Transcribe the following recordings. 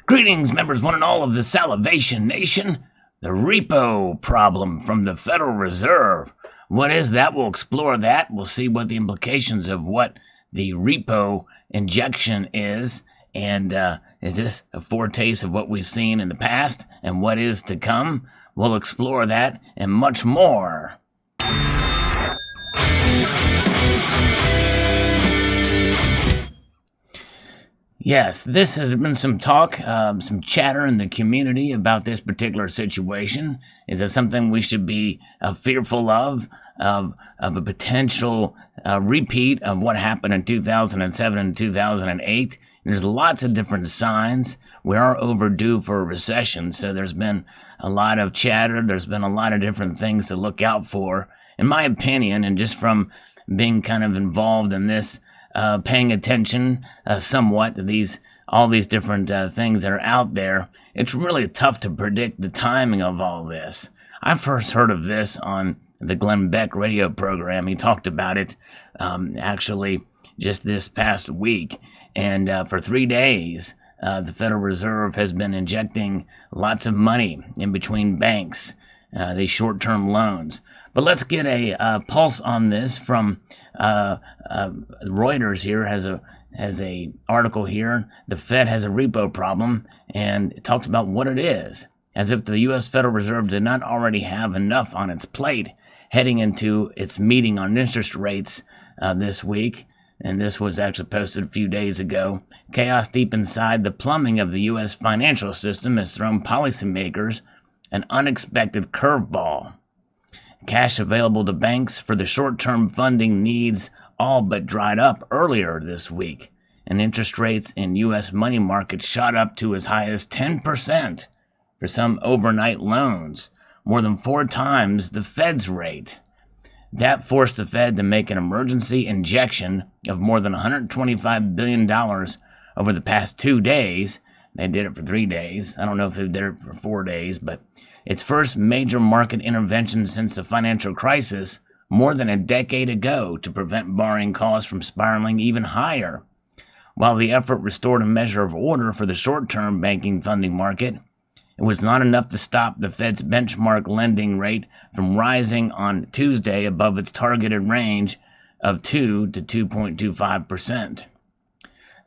Greetings, members one and all of the Salivation Nation. The repo problem from the Federal Reserve. What is that? We'll explore that. We'll see what the implications of what the repo injection is. And is this a foretaste of what we've seen in the past and what is to come? We'll explore that and much more. Yes, this has been some talk, some chatter in the community about this particular situation. Is it something we should be fearful of a potential repeat of what happened in 2007 and 2008? And there's lots of different signs. We are overdue for a recession, so there's been a lot of chatter. There's been a lot of different things to look out for. In my opinion, and just from being kind of involved in this, paying attention somewhat to all these different things that are out there, it's really tough to predict the timing of all this. I first heard of this on the Glenn Beck radio program. He talked about it actually just this past week. And for 3 days, the Federal Reserve has been injecting lots of money in between banks, these short-term loans. But let's get a pulse on this from Reuters. Here has a article here. The Fed has a repo problem, and it talks about what it is, as if the U.S. Federal Reserve did not already have enough on its plate heading into its meeting on interest rates this week. And this was actually posted a few days ago. Chaos deep inside the plumbing of the U.S. financial system has thrown policymakers an unexpected curveball. Cash available to banks for the short-term funding needs all but dried up earlier this week, and interest rates in U.S. money markets shot up to as high as 10% for some overnight loans, more than 4 times the Fed's rate. That forced the Fed to make an emergency injection of more than $125 billion over the past 2 days. They did it for 3 days. I don't know if they did it for 4 days, but its first major market intervention since the financial crisis more than a decade ago to prevent borrowing costs from spiraling even higher. While the effort restored a measure of order for the short-term banking funding market, it was not enough to stop the Fed's benchmark lending rate from rising on Tuesday above its targeted range of 2 to 2.25%.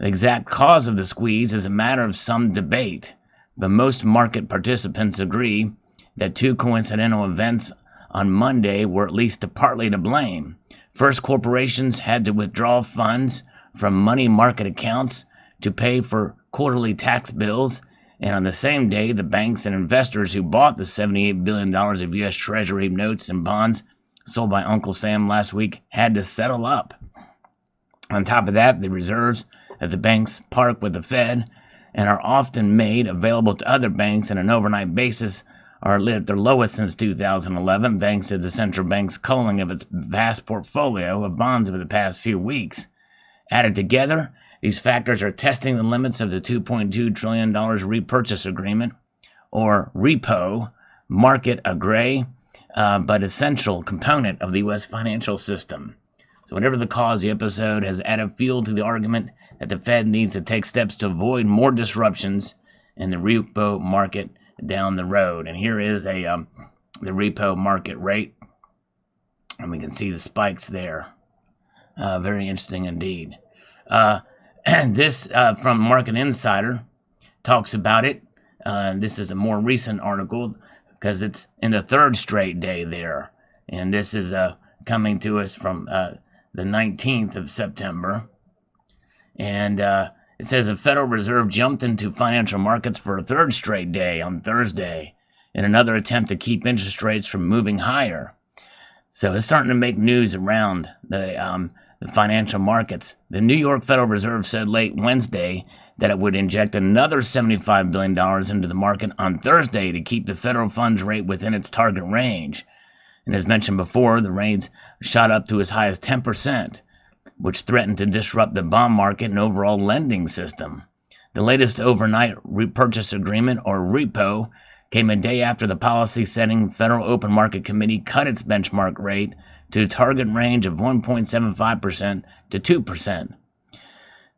The exact cause of the squeeze is a matter of some debate, but most market participants agree that 2 coincidental events on Monday were at least partly to blame. First, corporations had to withdraw funds from money market accounts to pay for quarterly tax bills, and on the same day, the banks and investors who bought the $78 billion of U.S. Treasury notes and bonds sold by Uncle Sam last week had to settle up. On top of that, the reserves that the banks park with the Fed and are often made available to other banks on an overnight basis are at their lowest since 2011, thanks to the central bank's culling of its vast portfolio of bonds over the past few weeks. Added together, these factors are testing the limits of the $2.2 trillion repurchase agreement, or repo, market a gray but essential component of the U.S. financial system. So whatever the cause, the episode has added fuel to the argument that the Fed needs to take steps to avoid more disruptions in the repo market down the road. And here is the repo market rate, and we can see the spikes there. Very interesting indeed. And this from Market Insider talks about it. This is a more recent article because it's in the 3rd straight day there, and this is coming to us from the 19th of September. And it says the Federal Reserve jumped into financial markets for a 3rd straight day on Thursday in another attempt to keep interest rates from moving higher. So it's starting to make news around the financial markets. The New York Federal Reserve said late Wednesday that it would inject another $75 billion into the market on Thursday to keep the federal funds rate within its target range. And as mentioned before, the rates shot up to as high as 10%. Which threatened to disrupt the bond market and overall lending system. The latest overnight repurchase agreement, or repo, came a day after the policy-setting Federal Open Market Committee cut its benchmark rate to a target range of 1.75% to 2%.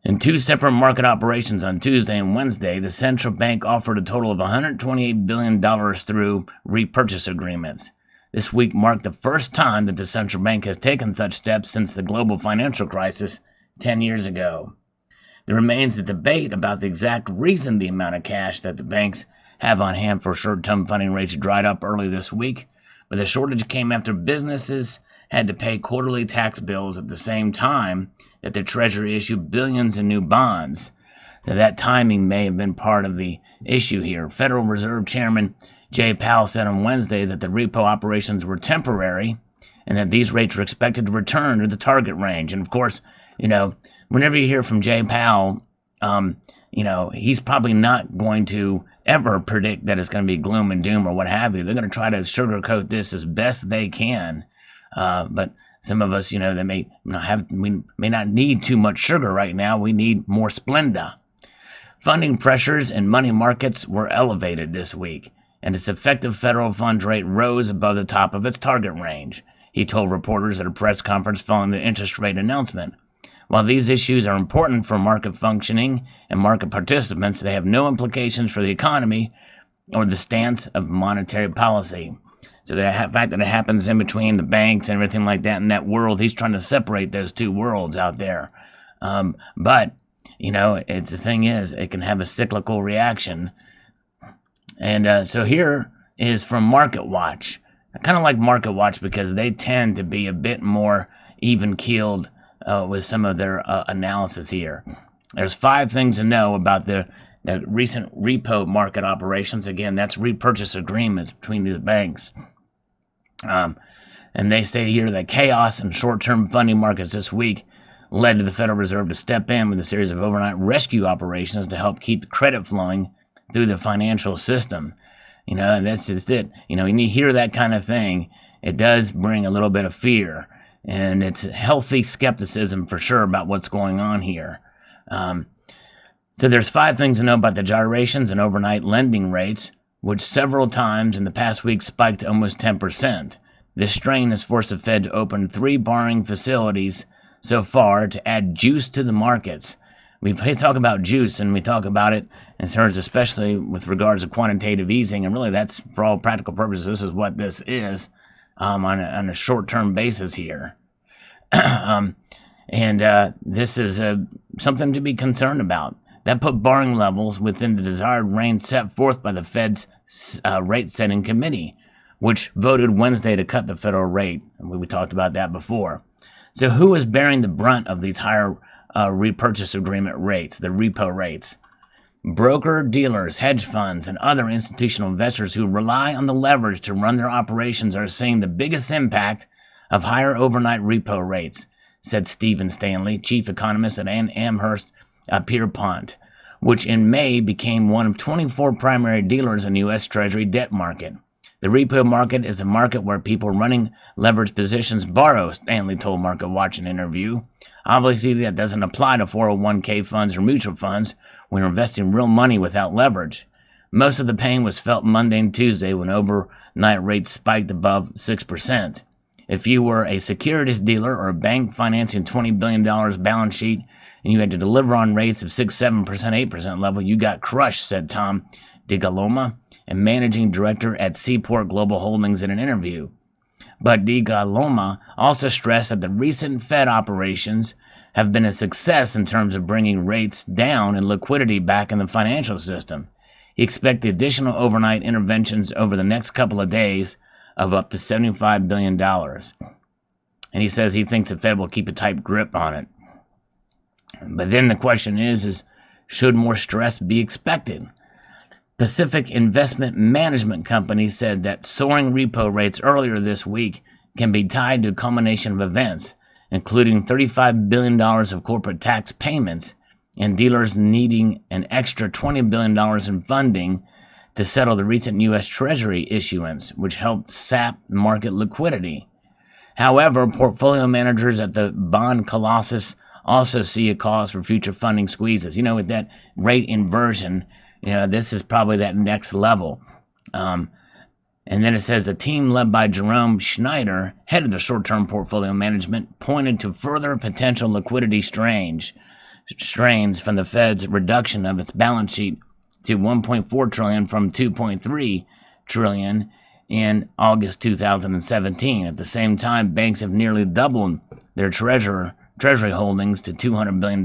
In two separate market operations on Tuesday and Wednesday, the central bank offered a total of $128 billion through repurchase agreements. This week marked the first time that the central bank has taken such steps since the global financial crisis 10 years ago. There remains a debate about the exact reason the amount of cash that the banks have on hand for short-term funding rates dried up early this week, but the shortage came after businesses had to pay quarterly tax bills at the same time that the Treasury issued billions in new bonds. So that timing may have been part of the issue here. Federal Reserve Chairman Jay Powell said on Wednesday that the repo operations were temporary and that these rates were expected to return to the target range. And of course, whenever you hear from Jay Powell, he's probably not going to ever predict that it's going to be gloom and doom or what have you. They're going to try to sugarcoat this as best they can. But some of us, they may not need too much sugar right now. We need more Splenda. Funding pressures in money markets were elevated this week, and its effective federal funds rate rose above the top of its target range, he told reporters at a press conference following the interest rate announcement. While these issues are important for market functioning and market participants, they have no implications for the economy or the stance of monetary policy. So the fact that it happens in between the banks and everything like that in that world, he's trying to separate those two worlds out there. But the thing is, it can have a cyclical reaction. And so here is from Market Watch. I kind of like Market Watch because they tend to be a bit more even-keeled with some of their analysis here. There's 5 things to know about the recent repo market operations. Again, that's repurchase agreements between these banks. And they say here that chaos in short-term funding markets this week led to the Federal Reserve to step in with a series of overnight rescue operations to help keep credit flowing through the financial system. And that's just it. When you hear that kind of thing, it does bring a little bit of fear. And it's healthy skepticism for sure about what's going on here. So there's 5 things to know about the gyrations and overnight lending rates, which several times in the past week spiked almost 10%. This strain has forced the Fed to open 3 borrowing facilities so far to add juice to the markets. We talk about juice, and we talk about it in terms especially with regards to quantitative easing, and really that's, for all practical purposes, this is what this is on a short-term basis here. This is something to be concerned about. That put borrowing levels within the desired range set forth by the Fed's rate-setting committee, which voted Wednesday to cut the federal rate. And we talked about that before. So who is bearing the brunt of these higher repurchase agreement rates, the repo rates? Broker-dealers, hedge funds, and other institutional investors who rely on the leverage to run their operations are seeing the biggest impact of higher overnight repo rates, said Stephen Stanley, chief economist at Amherst Pierpont, which in May became one of 24 primary dealers in the U.S. Treasury debt market. The repo market is a market where people running leveraged positions borrow, Stanley told Market Watch in an interview. Obviously, that doesn't apply to 401k funds or mutual funds when you're investing real money without leverage. Most of the pain was felt Monday and Tuesday when overnight rates spiked above 6%. If you were a securities dealer or a bank financing $20 billion balance sheet and you had to deliver on rates of 6, 7%, 8% level, you got crushed, said Tom DeGaloma, a managing director at Seaport Global Holdings in an interview. But DeGaloma also stressed that the recent Fed operations have been a success in terms of bringing rates down and liquidity back in the financial system. He expects additional overnight interventions over the next couple of days of up to $75 billion. And he says he thinks the Fed will keep a tight grip on it. But then the question is should more stress be expected? Pacific Investment Management Company said that soaring repo rates earlier this week can be tied to a combination of events, including $35 billion of corporate tax payments and dealers needing an extra $20 billion in funding to settle the recent U.S. Treasury issuance, which helped sap market liquidity. However, portfolio managers at the bond colossus also see a cause for future funding squeezes. With that rate inversion, this is probably that next level. And then it says the team led by Jerome Schneider, head of the short-term portfolio management, pointed to further potential liquidity strains strains from the Fed's reduction of its balance sheet to 1.4 trillion from 2.3 trillion in August 2017. At the same time, banks have nearly doubled their treasury holdings to $200 billion.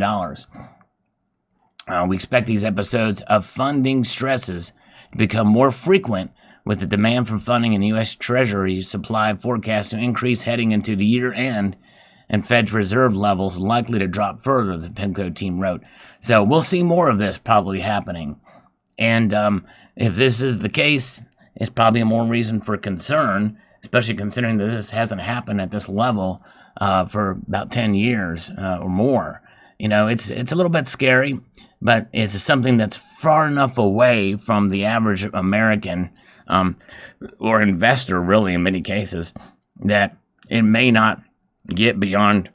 We expect these episodes of funding stresses to become more frequent, with the demand for funding in U.S. Treasury supply forecast to increase heading into the year end, and Fed's reserve levels likely to drop further, the PIMCO team wrote. So we'll see more of this probably happening. And if this is the case, it's probably more reason for concern, especially considering that this hasn't happened at this level for about 10 years or more. It's a little bit scary, but it's something that's far enough away from the average American or investor, really, in many cases, that it may not get beyond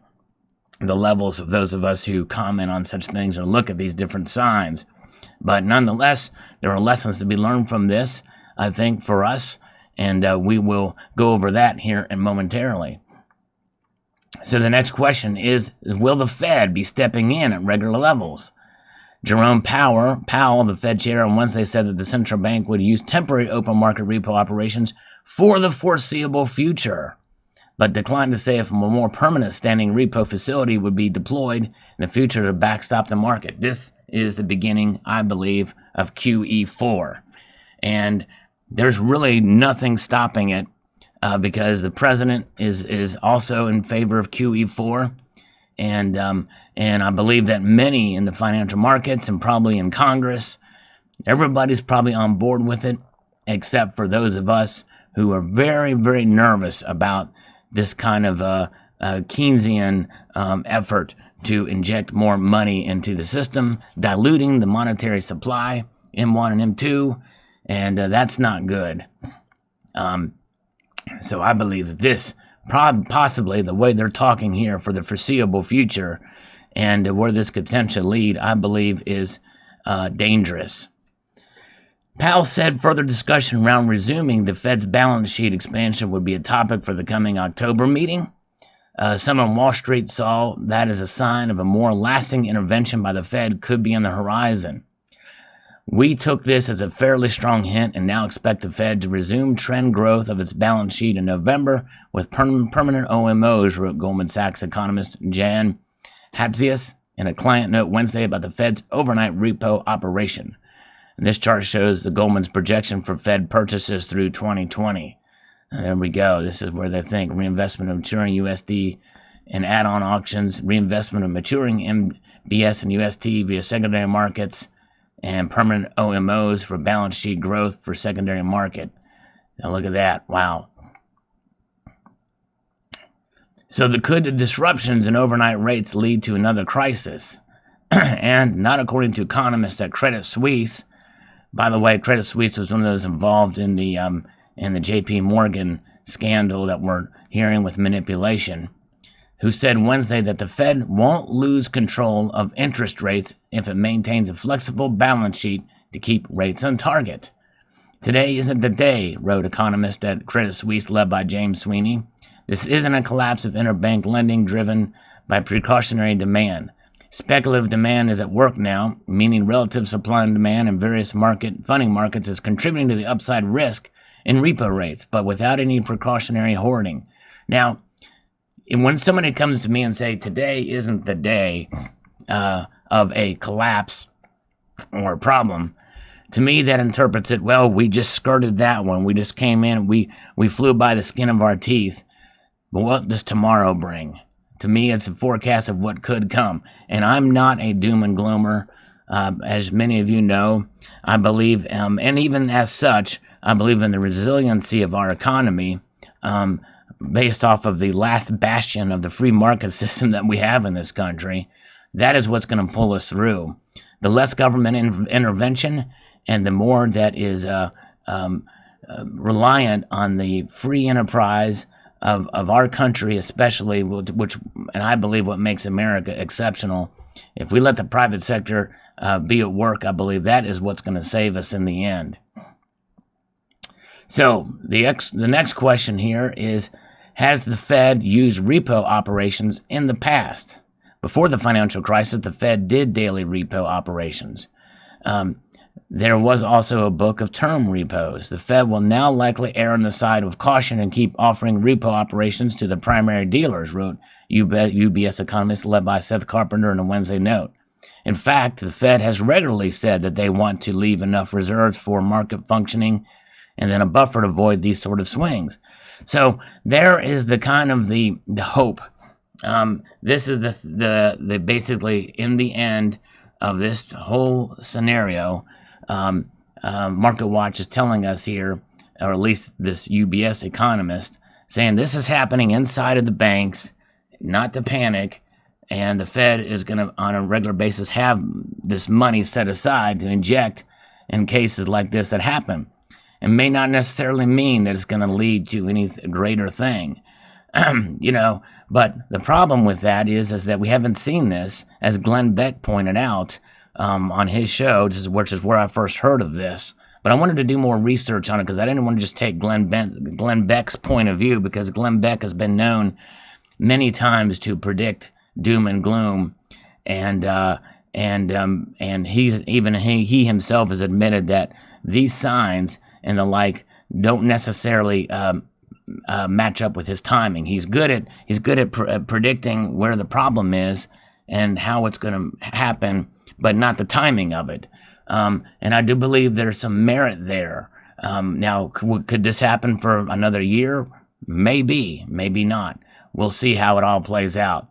the levels of those of us who comment on such things or look at these different signs. But nonetheless, there are lessons to be learned from this, I think, for us, and we will go over that here momentarily. So the next question is, will the Fed be stepping in at regular levels? Jerome Powell, the Fed chair, on Wednesday said that the central bank would use temporary open market repo operations for the foreseeable future, but declined to say if a more permanent standing repo facility would be deployed in the future to backstop the market. This is the beginning, I believe, of QE4. And there's really nothing stopping it because the president is also in favor of QE4. And I believe that many in the financial markets and probably in Congress, everybody's probably on board with it, except for those of us who are very, very nervous about this kind of Keynesian effort to inject more money into the system, diluting the monetary supply, M1 and M2, and that's not good. So I believe that this possibly the way they're talking here for the foreseeable future and where this could potentially lead, I believe, is dangerous. Powell said further discussion around resuming the Fed's balance sheet expansion would be a topic for the coming October meeting. Some on Wall Street saw that as a sign of a more lasting intervention by the Fed could be on the horizon. We took this as a fairly strong hint and now expect the Fed to resume trend growth of its balance sheet in November with permanent OMOs, wrote Goldman Sachs economist Jan Hatzius in a client note Wednesday about the Fed's overnight repo operation. And this chart shows the Goldman's projection for Fed purchases through 2020. And there we go. This is where they think reinvestment of maturing USD and add-on auctions, reinvestment of maturing MBS and UST via secondary markets, and permanent OMOs for balance sheet growth for secondary market. Now look at that. Wow. So could the disruptions in overnight rates lead to another crisis? And not according to economists at Credit Suisse. By the way, Credit Suisse was one of those involved in the JP Morgan scandal that we're hearing with manipulation, who said Wednesday that the Fed won't lose control of interest rates if it maintains a flexible balance sheet to keep rates on target. Today isn't the day, wrote economist at Credit Suisse led by James Sweeney. This isn't a collapse of interbank lending driven by precautionary demand. Speculative demand is at work now, meaning relative supply and demand in various funding markets is contributing to the upside risk in repo rates, but without any precautionary hoarding. Now, when somebody comes to me and say today isn't the day of a collapse or a problem, to me that interprets it, well, we just skirted that one. We just came in, we flew by the skin of our teeth. But what does tomorrow bring? To me, it's a forecast of what could come. And I'm not a doom and gloomer. As many of you know, I believe, and even as such, I believe in the resiliency of our economy based off of the last bastion of the free market system that we have in this country. That is what's going to pull us through. The less government intervention and the more that is reliant on the free enterprise of our country, especially, which, and I believe what makes America exceptional. If we let the private sector be at work, I believe that is what's going to save us in the end. So the next question here is, has the Fed used repo operations in the past? Before the financial crisis, the Fed did daily repo operations. There was also a book of term repos. The Fed will now likely err on the side of caution and keep offering repo operations to the primary dealers, wrote UBS economist led by Seth Carpenter in a Wednesday note. In fact, the Fed has regularly said that they want to leave enough reserves for market functioning and then a buffer to avoid these sort of swings. So there is the kind of the hope. This is the basically in the end of this whole scenario. Market Watch is telling us here, or at least this UBS economist, saying this is happening inside of the banks, not to panic, and the Fed is going to, on a regular basis, have this money set aside to inject in cases like this that happen. It may not necessarily mean that it's going to lead to any greater thing, but the problem with that is that we haven't seen this, as Glenn Beck pointed out, on his show, which is where I first heard of this. But I wanted to do more research on it because I didn't want to just take Glenn Beck's point of view, because Glenn Beck has been known many times to predict doom and gloom, and he himself has admitted that these signs and the like don't necessarily match up with his timing. He's good at predicting where the problem is and how it's going to happen, but not the timing of it. And I do believe there's some merit there. Now, could this happen for another year? Maybe, maybe not. We'll see how it all plays out.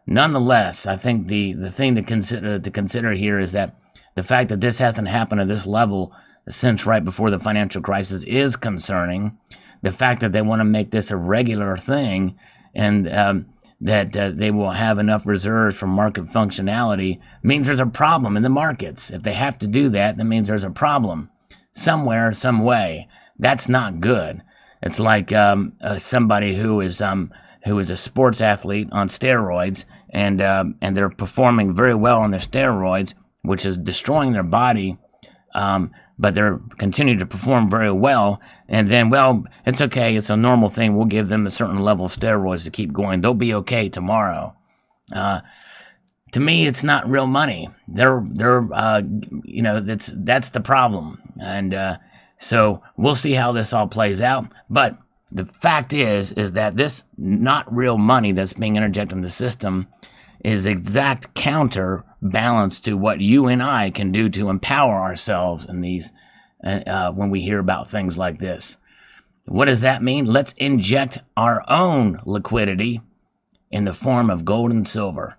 Nonetheless, I think the thing to consider here is that the fact that this hasn't happened at this level since right before the financial crisis is concerning. The fact that they want to make this a regular thing, and that they will have enough reserves for market functionality, means there's a problem in the markets. If they have to do that, that means there's a problem somewhere, some way. That's not good. It's like somebody who is a sports athlete on steroids, and they're performing very well on their steroids, which is destroying their body, but they're continuing to perform very well. And then, well, it's okay. It's a normal thing. We'll give them a certain level of steroids to keep going. They'll be okay tomorrow. To me, it's not real money. That's the problem. And so we'll see how this all plays out. But the fact is that this not real money that's being interjected in the system is exact counterbalance to what you and I can do to empower ourselves in these when we hear about things like this. What does that mean? Let's inject our own liquidity in the form of gold and silver.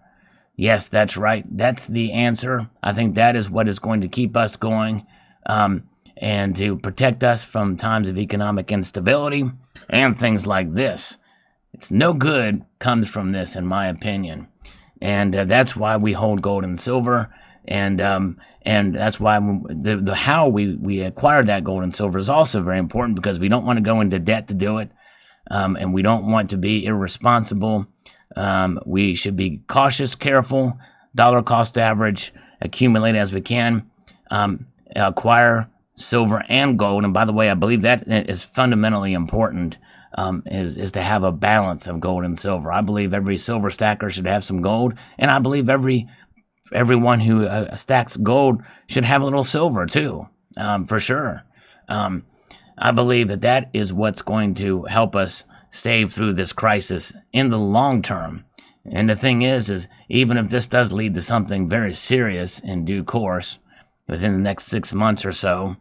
Yes, that's right. That's the answer. I think that is what is going to keep us going, and to protect us from times of economic instability and things like this. It's no good comes from this, in my opinion. And that's why we hold gold and silver, and that's why the how we acquired that gold and silver is also very important, because we don't want to go into debt to do it, and we don't want to be irresponsible. We should be cautious, careful, dollar cost average, accumulate as we can, acquire silver and gold. And by the way, I believe that is fundamentally important. Is to have a balance of gold and silver. I believe every silver stacker should have some gold, and I believe everyone who stacks gold should have a little silver too, for sure. I believe that is what's going to help us stay through this crisis in the long term. And the thing is even if this does lead to something very serious in due course, within the next 6 months or so,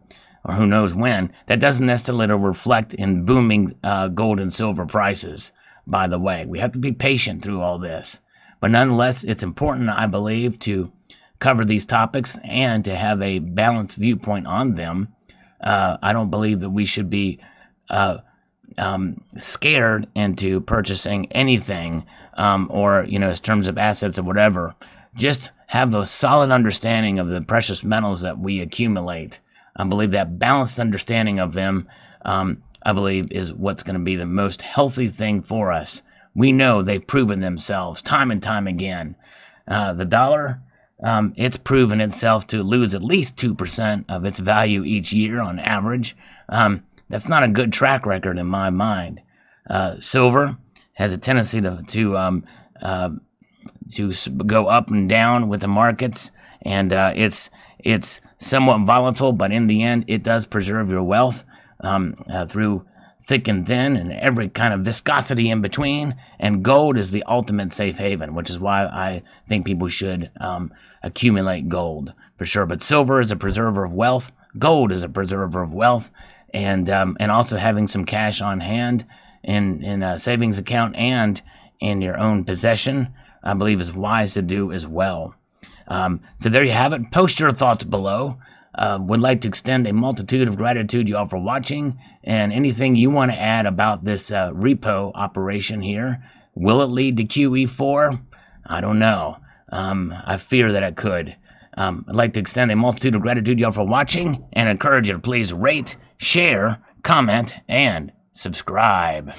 or who knows when, that doesn't necessarily reflect in booming gold and silver prices, by the way. We have to be patient through all this. But nonetheless, it's important, I believe, to cover these topics and to have a balanced viewpoint on them. I don't believe that we should be scared into purchasing anything, or, in terms of assets or whatever. Just have a solid understanding of the precious metals that we accumulate. I believe that balanced understanding of them, I believe, is what's going to be the most healthy thing for us. We know they've proven themselves time and time again. The dollar, it's proven itself to lose at least 2% of its value each year on average. That's not a good track record in my mind. Silver has a tendency to go up and down with the markets, and it's somewhat volatile, but in the end, it does preserve your wealth through thick and thin and every kind of viscosity in between. And gold is the ultimate safe haven, which is why I think people should accumulate gold for sure. But silver is a preserver of wealth. Gold is a preserver of wealth, and also having some cash on hand in a savings account and in your own possession, I believe is wise to do as well. So there you have it. Post your thoughts below. Would like to extend a multitude of gratitude to you all for watching, and anything you want to add about this repo operation here. Will it lead to QE4? I don't know. I fear that it could. I'd like to extend a multitude of gratitude to you all for watching, and encourage you to please rate, share, comment, and subscribe.